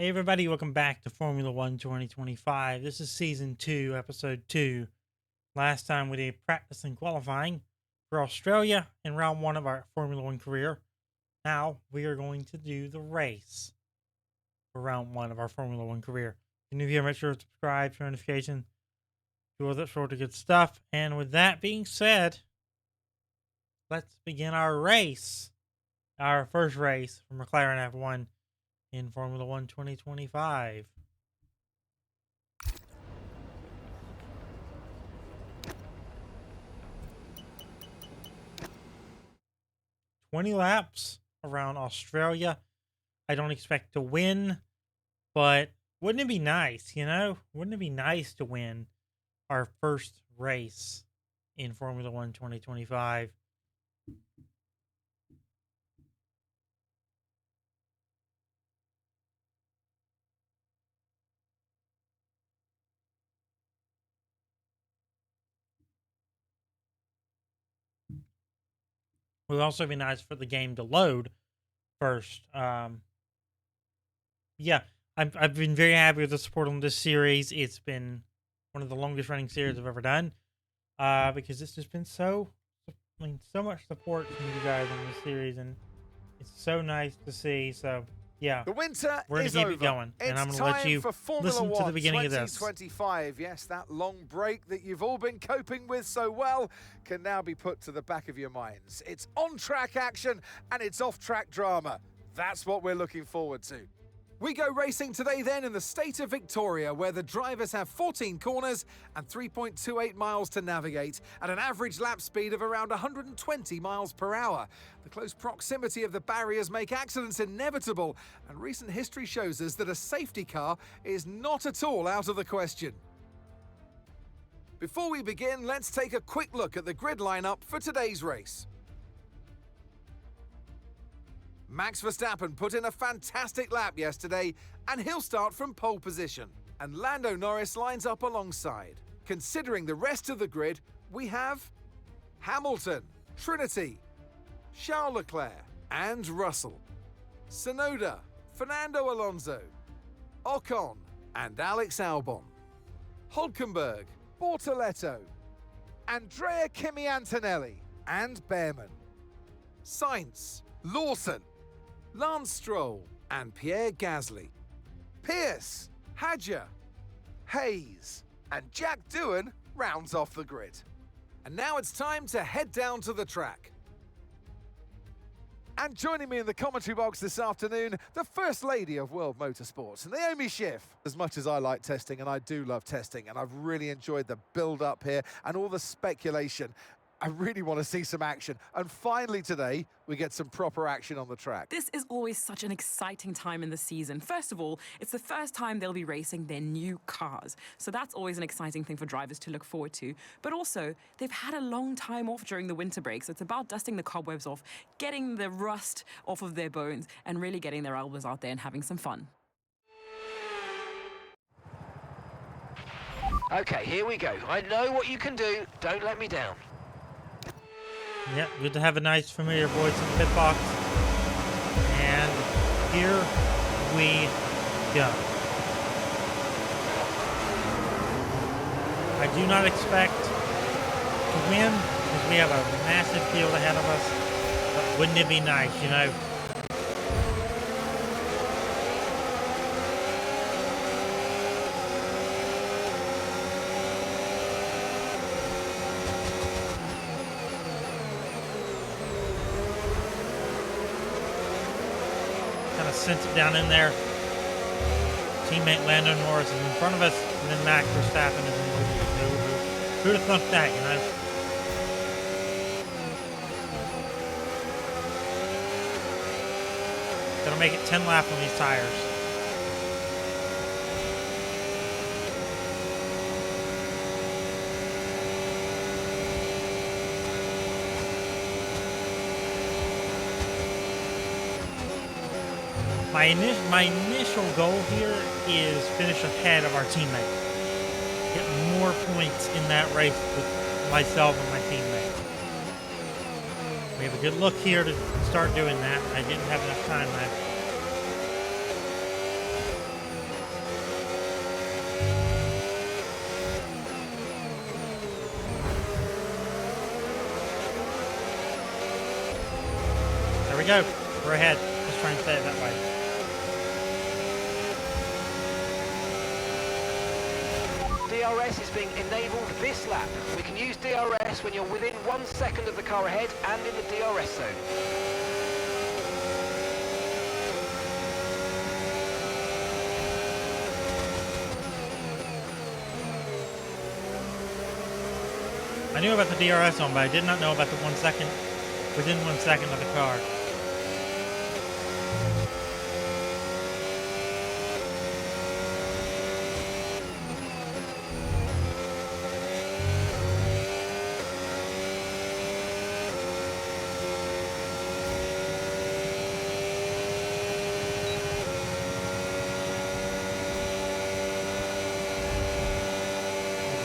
Hey everybody, welcome back to Formula One 2025. This is Season 2, Episode 2. Last time we did practice and qualifying for Australia in round 1 of our Formula One career. Now we are going to do the race for round 1 of our Formula One career. If you're new here, make sure to subscribe, turn notification, do all that sort of good stuff. And with that being said, let's begin our race. Our first race for McLaren F1 in Formula One 2025. "20 laps around Australia. I don't expect to win, but wouldn't it be nice, Wouldn't it be nice to win our first race in Formula One 2025? It would also be nice for the game to load first. Yeah, I've been very happy with the support on this series. It's been one of the longest running series I've ever done, because it's just been so much support from you guys on this series, and it's so nice to see. So yeah, the winter we're is gonna keep over. it going, and I'm gonna let you listen to the beginning of this. 2025. Yes, that long break that you've all been coping with so well can now be put to the back of your minds. It's on-track action and it's off-track drama. That's what we're looking forward to. We go racing today then in the state of Victoria, where the drivers have 14 corners and 3.28 miles to navigate at an average lap speed of around 120 miles per hour. The close proximity of the barriers make accidents inevitable, and recent history shows us that a safety car is not at all out of the question. Before we begin, let's take a quick look at the grid lineup for today's race. Max Verstappen put in a fantastic lap yesterday, and he'll start from pole position. And Lando Norris lines up alongside. Considering the rest of the grid, we have Hamilton, Trinity, Charles Leclerc, and Russell, Tsunoda, Fernando Alonso, Ocon, and Alex Albon, Hülkenberg, Bortoletto, Andrea Kimi Antonelli, and Behrman, Sainz, Lawson, Lance Stroll, and Pierre Gasly, Pierce, Hadjar, Hayes, and Jack Doohan rounds off the grid. And now it's time to head down to the track. And joining me in the commentary box this afternoon, the First Lady of World Motorsports, Naomi Schiff. As much as I like testing, and I do love testing, and I've really enjoyed the build-up here and all the speculation, I really want to see some action. And finally today, we get some proper action on the track. This is always such an exciting time in the season. First of all, it's the first time they'll be racing their new cars. So that's always an exciting thing for drivers to look forward to. But also, they've had a long time off during the winter break. So it's about dusting the cobwebs off, getting the rust off of their bones, and really getting their elbows out there and having some fun. Okay, here we go. I know what you can do. Don't let me down. Yeah, good to have a nice familiar voice in the pit box. And here we go. I do not expect to win because we have a massive field ahead of us. But wouldn't it be nice, Sent it down in there. Teammate Lando Norris is in front of us, and then Max Verstappen is in the lead. Who'd have thought that, Gonna make it 10 laps on these tires. My initial goal here is finish ahead of our teammate. Get more points in that race with myself and my teammate. We have a good look here to start doing that. I didn't have enough time left. go. We're ahead. Let's try and stay it that way. DRS is being enabled this lap. We can use DRS when you're within 1 second of the car ahead and in the DRS zone. I knew about the DRS zone, but I did not know about the 1 second, within 1 second of the car.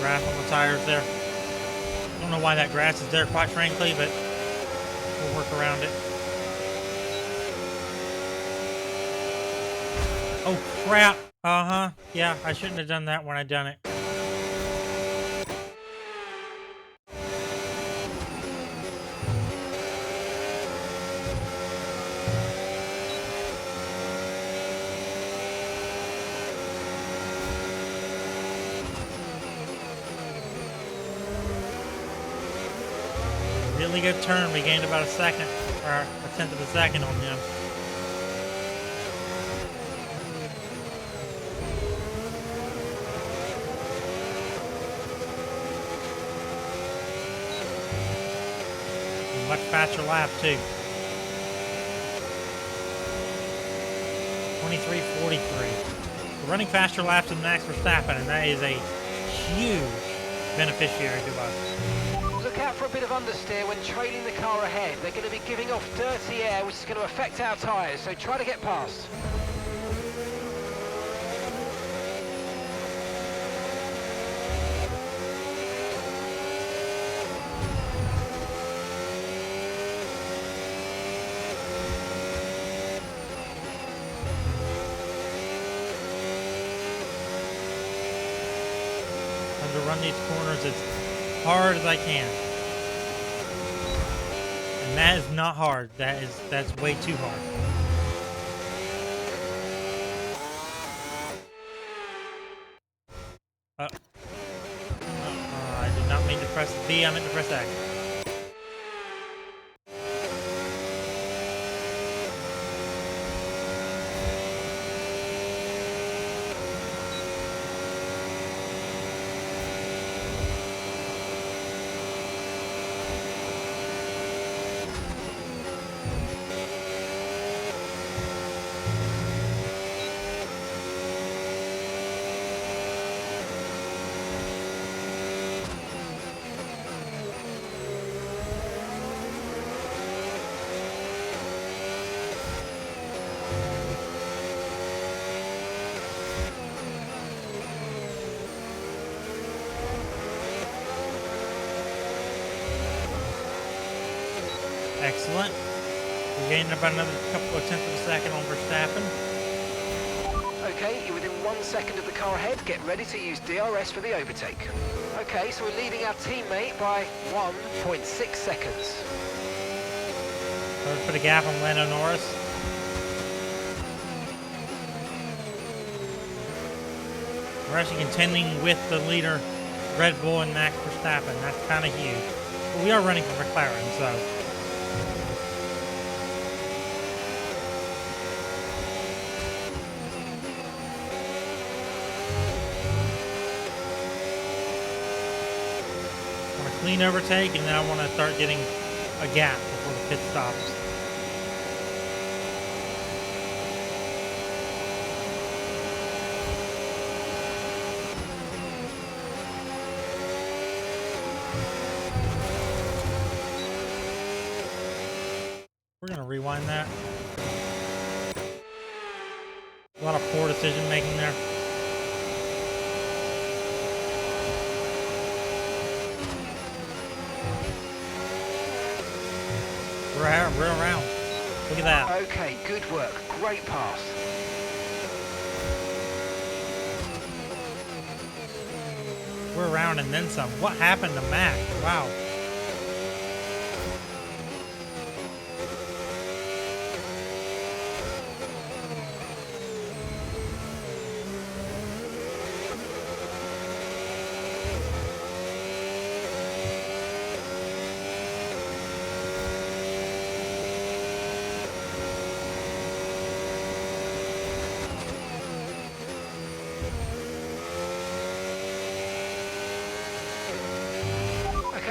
Grass on the tires there. I don't know why that grass is there, quite frankly, but we'll work around it. Oh, crap. Uh-huh. Yeah, I shouldn't have done that when I done it. Really good turn. We gained about a second, or a tenth of a second on him. Much faster lap too. 23:43. We're running faster laps than Max Verstappen, and that is a huge beneficiary to us. Look out for a bit of understeer when trailing the car ahead. They're going to be giving off dirty air, which is going to affect our tyres, so try to get past. Time to run these corners as hard as I can. And that is not hard. That's way too hard. I did not mean to press B, I meant to press X. Excellent. We're gaining about another couple of tenths of a second on Verstappen. Okay, you're within 1 second of the car ahead. Get ready to use DRS for the overtake. Okay, so we're leading our teammate by 1.6 seconds. Let's put a gap on Lando Norris. We're actually contending with the leader, Red Bull and Max Verstappen. That's kind of huge. But we are running for McLaren, so. Clean overtake, and then I want to start getting a gap before the pit stops. We're going to rewind that. A lot of poor decision making there. We're around. Look at that. Okay, good work. Great pass. We're around and then some. What happened to Max? Wow.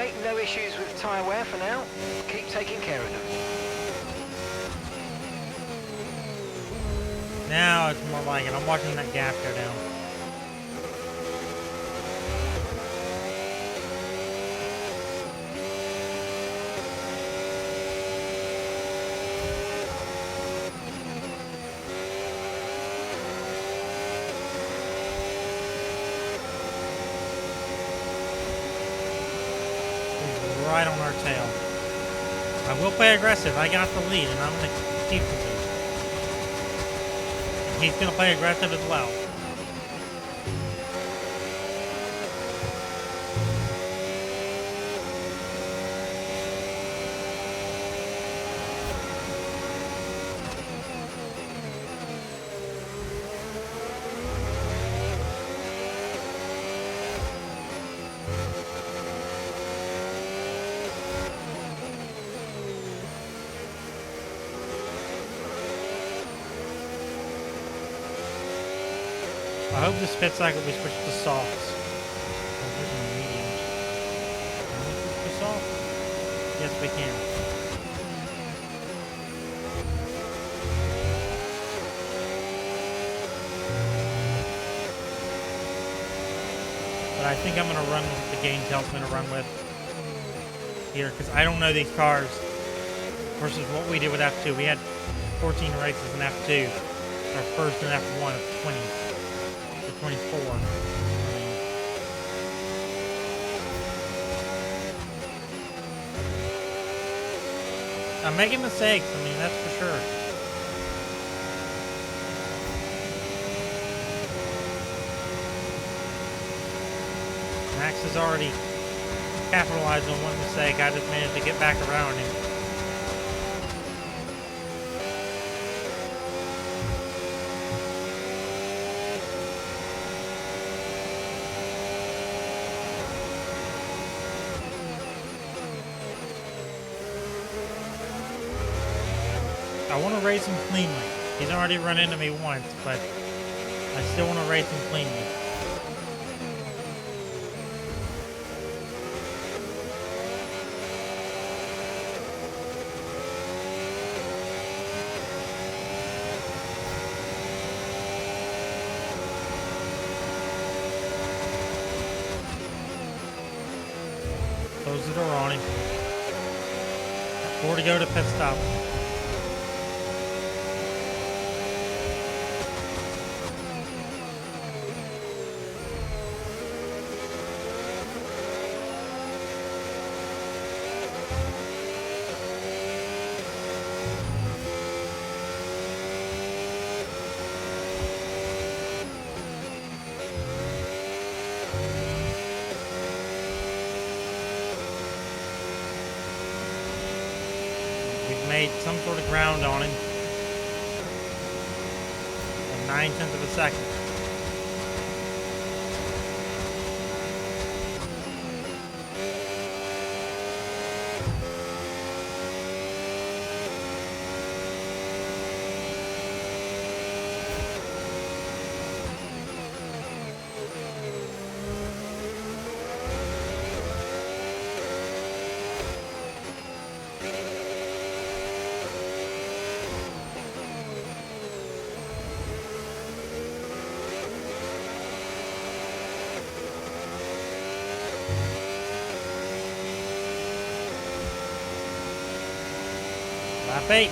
Okay, no issues with tyre wear for now. Keep taking care of them. Now it's more like it. I'm watching that gap go down. He's right on our tail. I will play aggressive. I got the lead, and I'm going to keep the lead. He's going to play aggressive as well. I hope this pit cycle we switch to softs. Oh, here's some mediums. Can we switch to soft? Yes, we can. But I think I'm going to run with what the game tells me to run with here, because I don't know these cars versus what we did with F2. We had 14 races in F2. Our first in F1 of 20. 24. I'm making mistakes, I mean, that's for sure. Max has already capitalized on one mistake. I just managed to get back around him. I want to race him cleanly. He's already run into me once, but I still want to race him cleanly. Close the door on him. 4 to go to pit stop. Made some sort of ground on him. 9/10 of a second. Lap 8.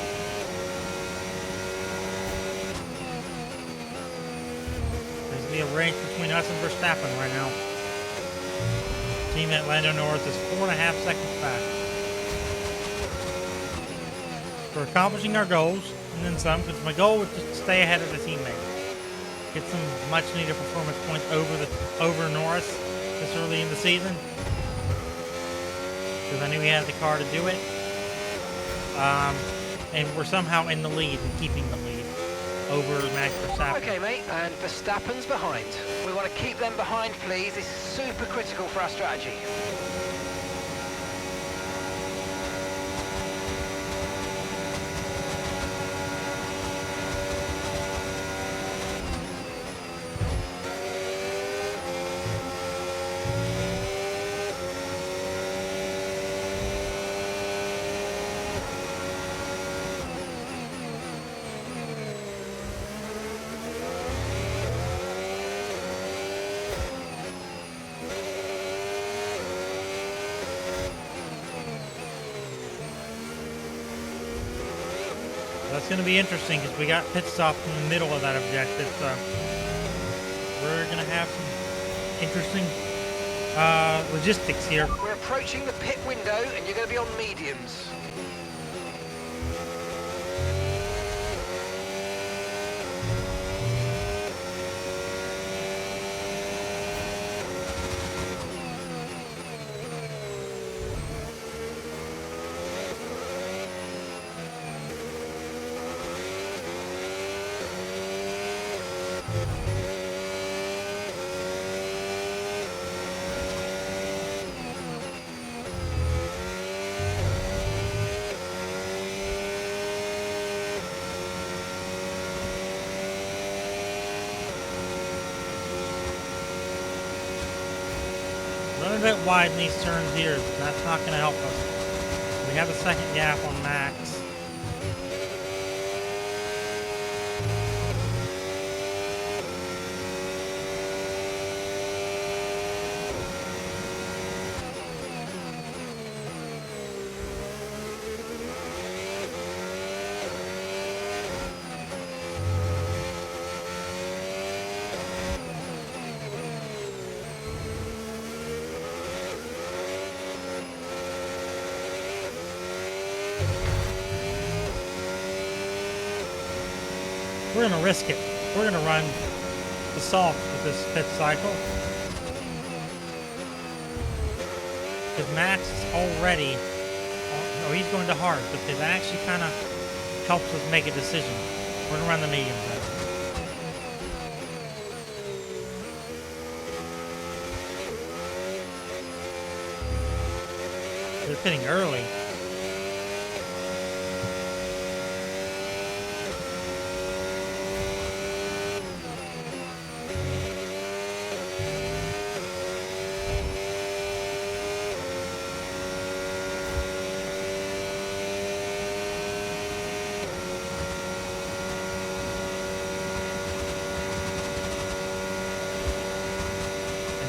There's be a race between us and Verstappen right now. Teammate Lando Norris is 4.5 seconds back. We're accomplishing our goals, and then some, because my goal was just to stay ahead of the teammate. Get some much needed performance points over Norris this early in the season. Because I knew he had the car to do it. And we're somehow in the lead and keeping the lead over Max Verstappen. Okay, mate, and Verstappen's behind. We want to keep them behind, please. This is super critical for our strategy. it's going to be interesting because we got pit stop in the middle of that objective, so we're going to have some interesting logistics here. We're approaching the pit window and you're going to be on mediums. Running a bit wide in these turns here, but that's not going to help us. We have a second gap on Max. We're going to risk it. We're going to run the soft with this pit cycle. Because Max is already, no, he's going to hard, but that actually kind of helps us make a decision. We're going to run the mediums then. They're pitting early.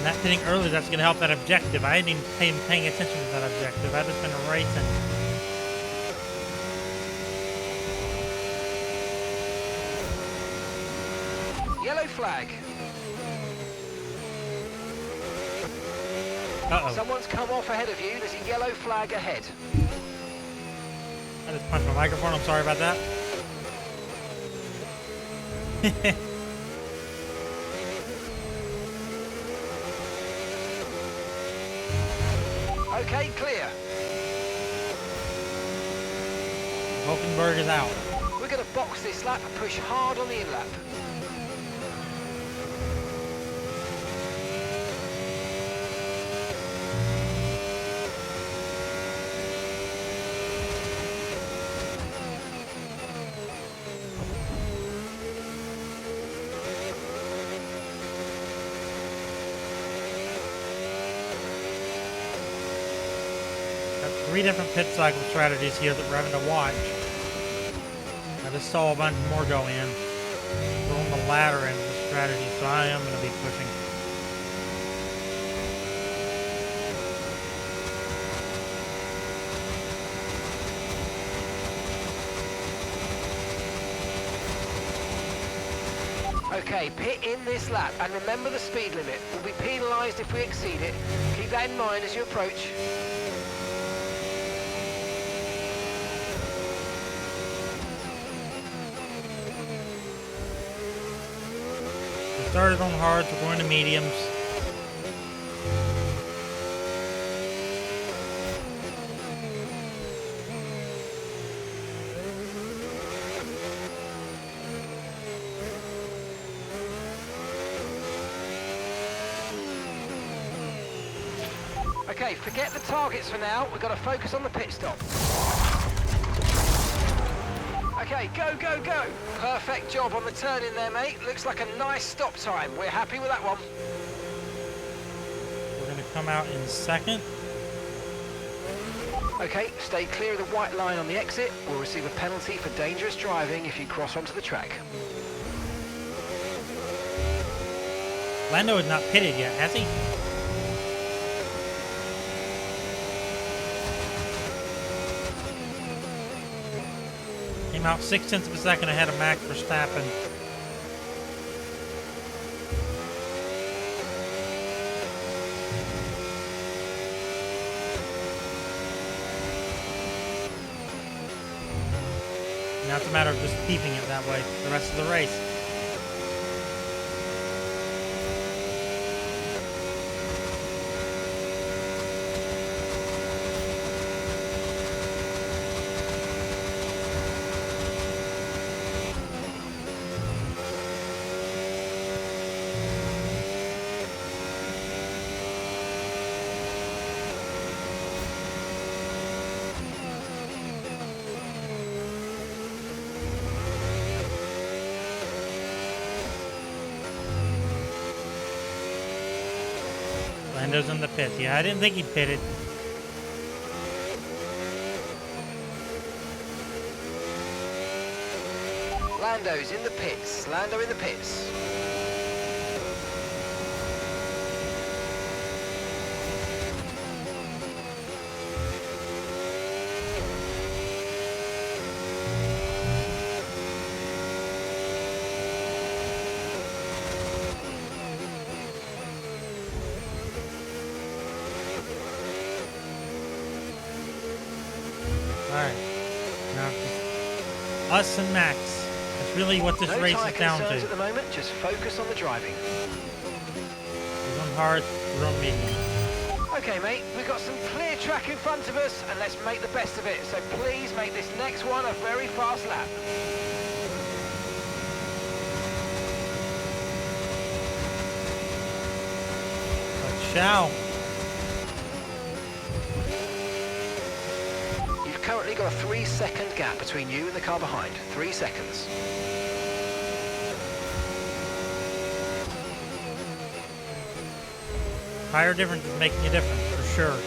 That hitting early, that's going to help that objective. I hadn't even been paying attention to that objective. I've just been racing. Yellow flag. Uh-oh. Someone's come off ahead of you. There's a yellow flag ahead. I just punched my microphone. I'm sorry about that. Okay, clear. Hulkenberg is out. We're going to box this lap and push hard on the in-lap. Three different pit cycle strategies here that we're having to watch. I just saw a bunch more go in. We're on the latter end of the strategy, so I am going to be pushing. Okay, pit in this lap and remember the speed limit. We'll be penalised if we exceed it. Keep that in mind as you approach. Started on hards, we're going to mediums. Okay, forget the targets for now. We've got to focus on the pit stop. Okay, go, go, go. Perfect job on the turn in there, mate. Looks like a nice stop time. We're happy with that one. We're going to come out in second. Okay, stay clear of the white line on the exit. We'll receive a penalty for dangerous driving if you cross onto the track. Lando is not pitted yet, has he? Came out 0.6 of a second ahead of Max Verstappen. Now it's a matter of just keeping it that way for the rest of the race. Lando's in the pits. Yeah, I didn't think he pitted. Lando's in the pits. Lando in the pits. Alright. Now it's just us and Max. That's really what this race is down to. At the moment, just focus on the driving. We're going hard, we're on medium. Okay, mate, we've got some clear track in front of us, and let's make the best of it. So please make this next one a very fast lap. But shall. You've currently got a 3-second gap between you and the car behind. 3 seconds. Tire difference is making a difference, for sure.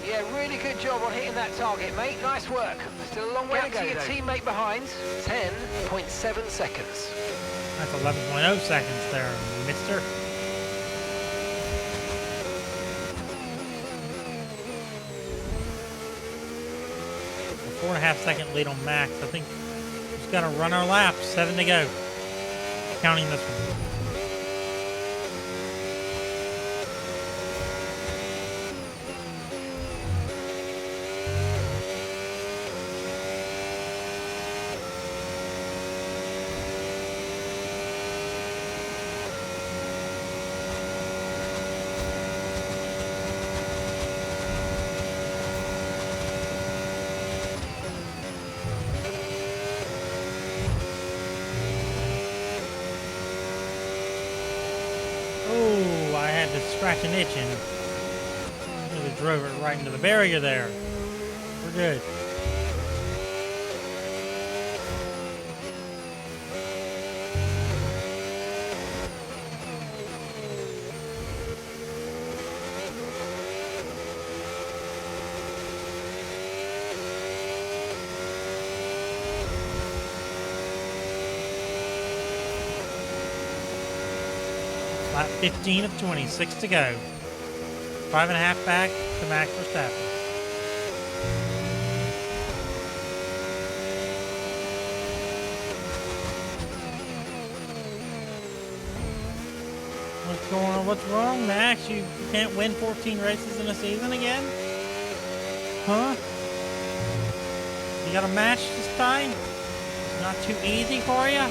Yeah, really good job on hitting that target, mate. Nice work. Still a long way to go, your teammate behind. 10.7 seconds. That's 11.0 seconds there, mister. A 4.5 second lead on Max. I think we've just got to run our laps. 7 to go. Counting this one. Oh, I had to scratch an itch and really drove it right into the barrier there. We're good. Lap 15 of 20, 6 to go. 5.5 back to Max Verstappen. What's going on? What's wrong, Max? You can't win 14 races in a season again? Huh? You got a match this time? It's not too easy for you?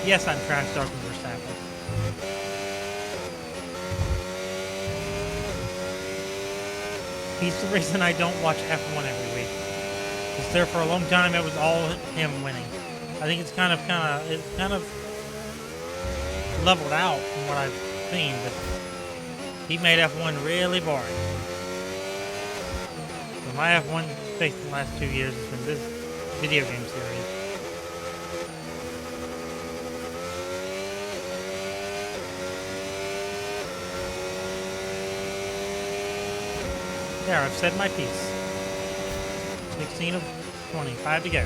Yes, I'm trance talking Verstappen. He's the reason I don't watch F1 every week. Because there for a long time it was all him winning. I think it's kind of leveled out from what I've seen. But He made F1 really boring. So my F1 space in the last 2 years has been this video game series. There, I've said my piece. 16 of 25 to go.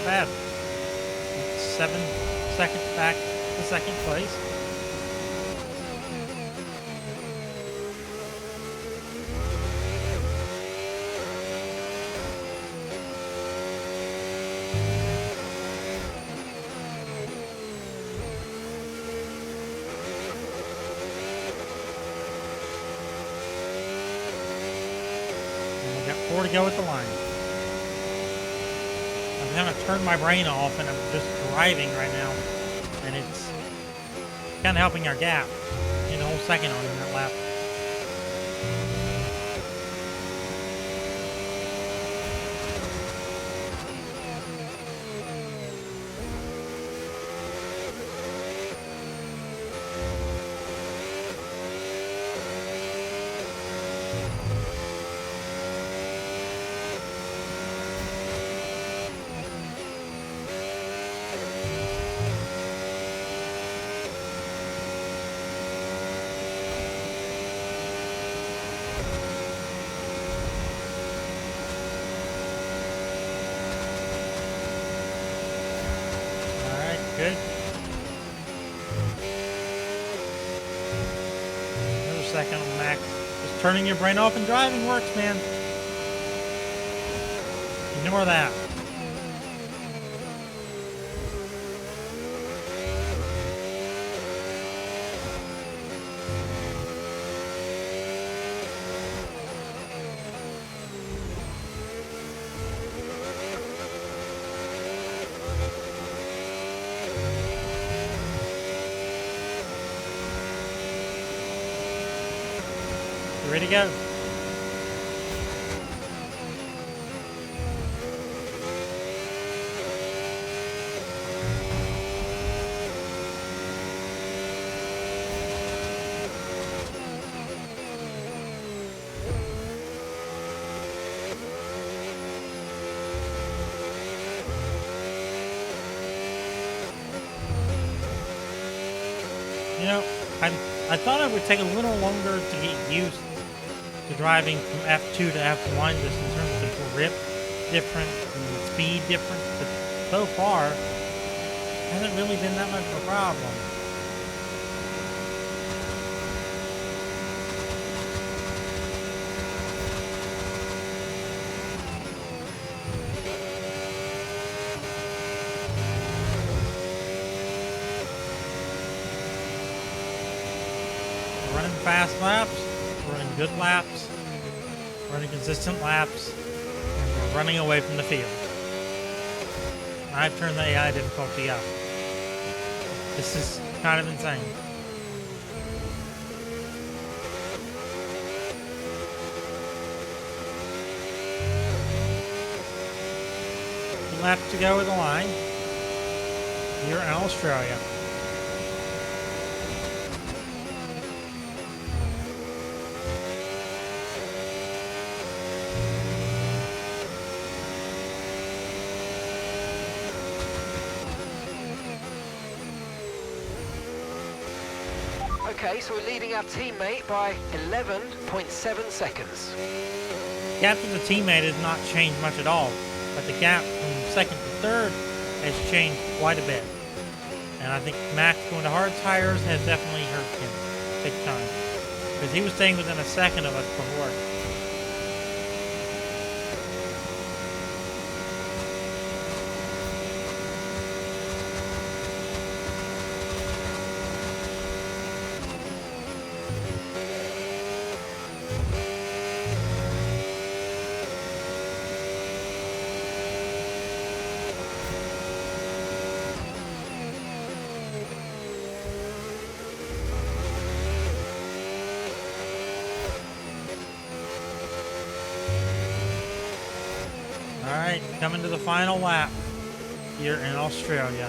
Bad. 7 seconds back to second place. And we got 4 to go at the line. I'm gonna turn my brain off and I'm just driving right now, and it's kind of helping our gap. In a whole second on in that lap. Good. Another second on Max. Just turning your brain off and driving works, man. Ignore that. Ready to go. You know, I thought it would take a little longer to get used to driving from F2 to F1 just in terms of the grip difference and the speed difference, but so far hasn't really been that much of a problem. We're running fast laps. Running good laps, running consistent laps, and we're running away from the field. I've turned the AI difficulty up. This is kind of insane. Lap to go with the line here in Australia. Okay, so we're leading our teammate by 11.7 seconds. Gap to the teammate has not changed much at all, but the gap from second to third has changed quite a bit. And I think Max going to hard tires has definitely hurt him big time. Because he was staying within a second of us before. Alright, coming to the final lap here in Australia.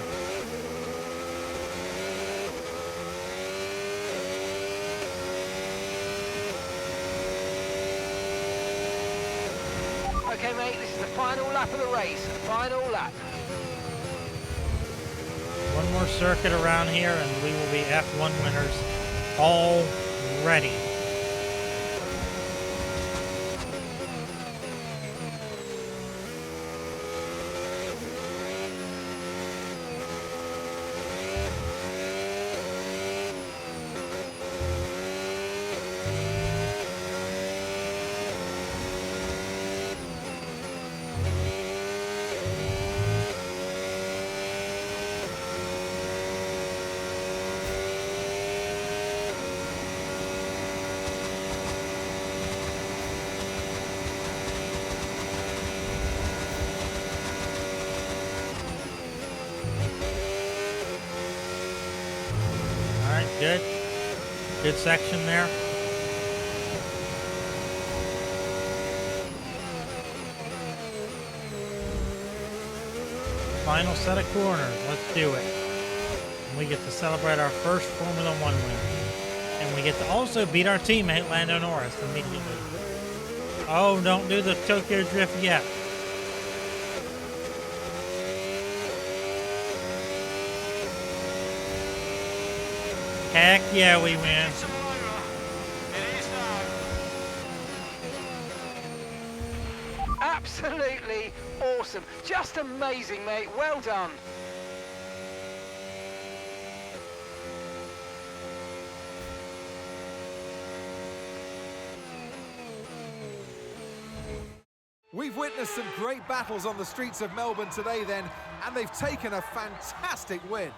Okay, mate, this is the final lap of the race. Final lap. One more circuit around here and we will be F1 winners already. Good. Good section there. Final set of corners. Let's do it. And we get to celebrate our first Formula One win. And we get to also beat our teammate Lando Norris immediately. Oh, don't do the Tokyo Drift yet. Heck yeah, we win. Absolutely awesome. Just amazing, mate. Well done. We've witnessed some great battles on the streets of Melbourne today then, and they've taken a fantastic win.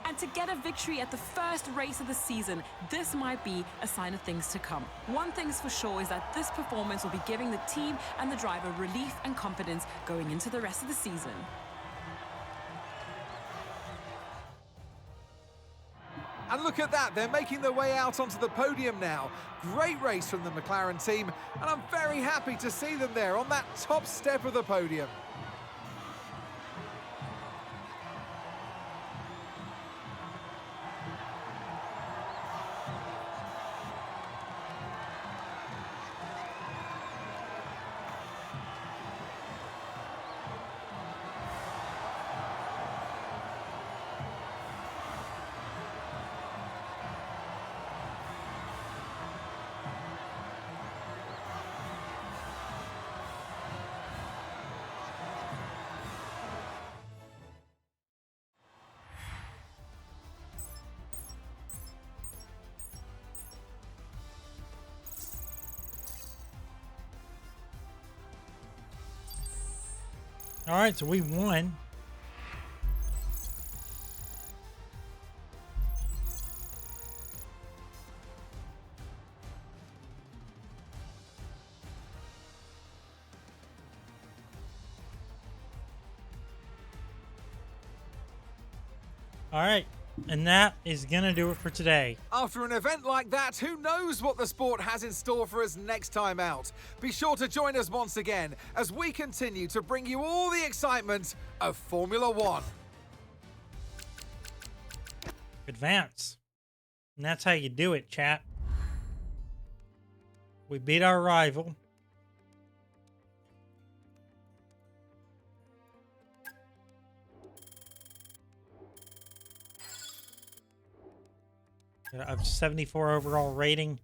And to get a victory at the first race of the season, this might be a sign of things to come. One thing's for sure is that this performance will be giving the team and the driver relief and confidence going into the rest of the season. And look at that, they're making their way out onto the podium now. Great race from the McLaren team, and I'm very happy to see them there on that top step of the podium. All right, so we won. All right, and that is going to do it for today. After an event like that, who knows what the sport has in store for us next time out? Be sure to join us once again as we continue to bring you all the excitement of Formula One. Advance. And that's how you do it, chat. We beat our rival. Of 74 overall rating.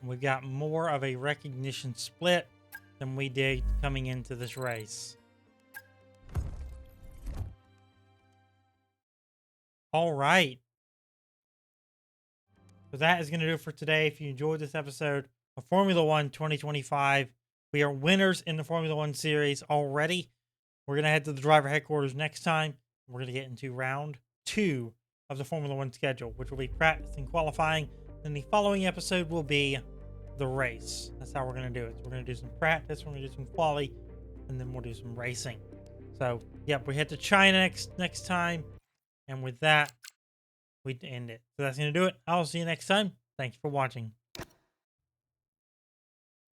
We've got more of a recognition split than we did coming into this race. All right. So that is going to do it for today. If you enjoyed this episode of Formula One 2025, we are winners in the Formula One series already. We're going to head to the driver headquarters next time. We're going to get into round 2 of the Formula One schedule, which will be practice and qualifying. Then the following episode will be the race. That's how we're going to do it. So we're going to do some practice, we're going to do some quali, and then we'll do some racing. So, yep, we head to China next time. And with that, we end it. So that's going to do it. I'll see you next time. Thanks for watching.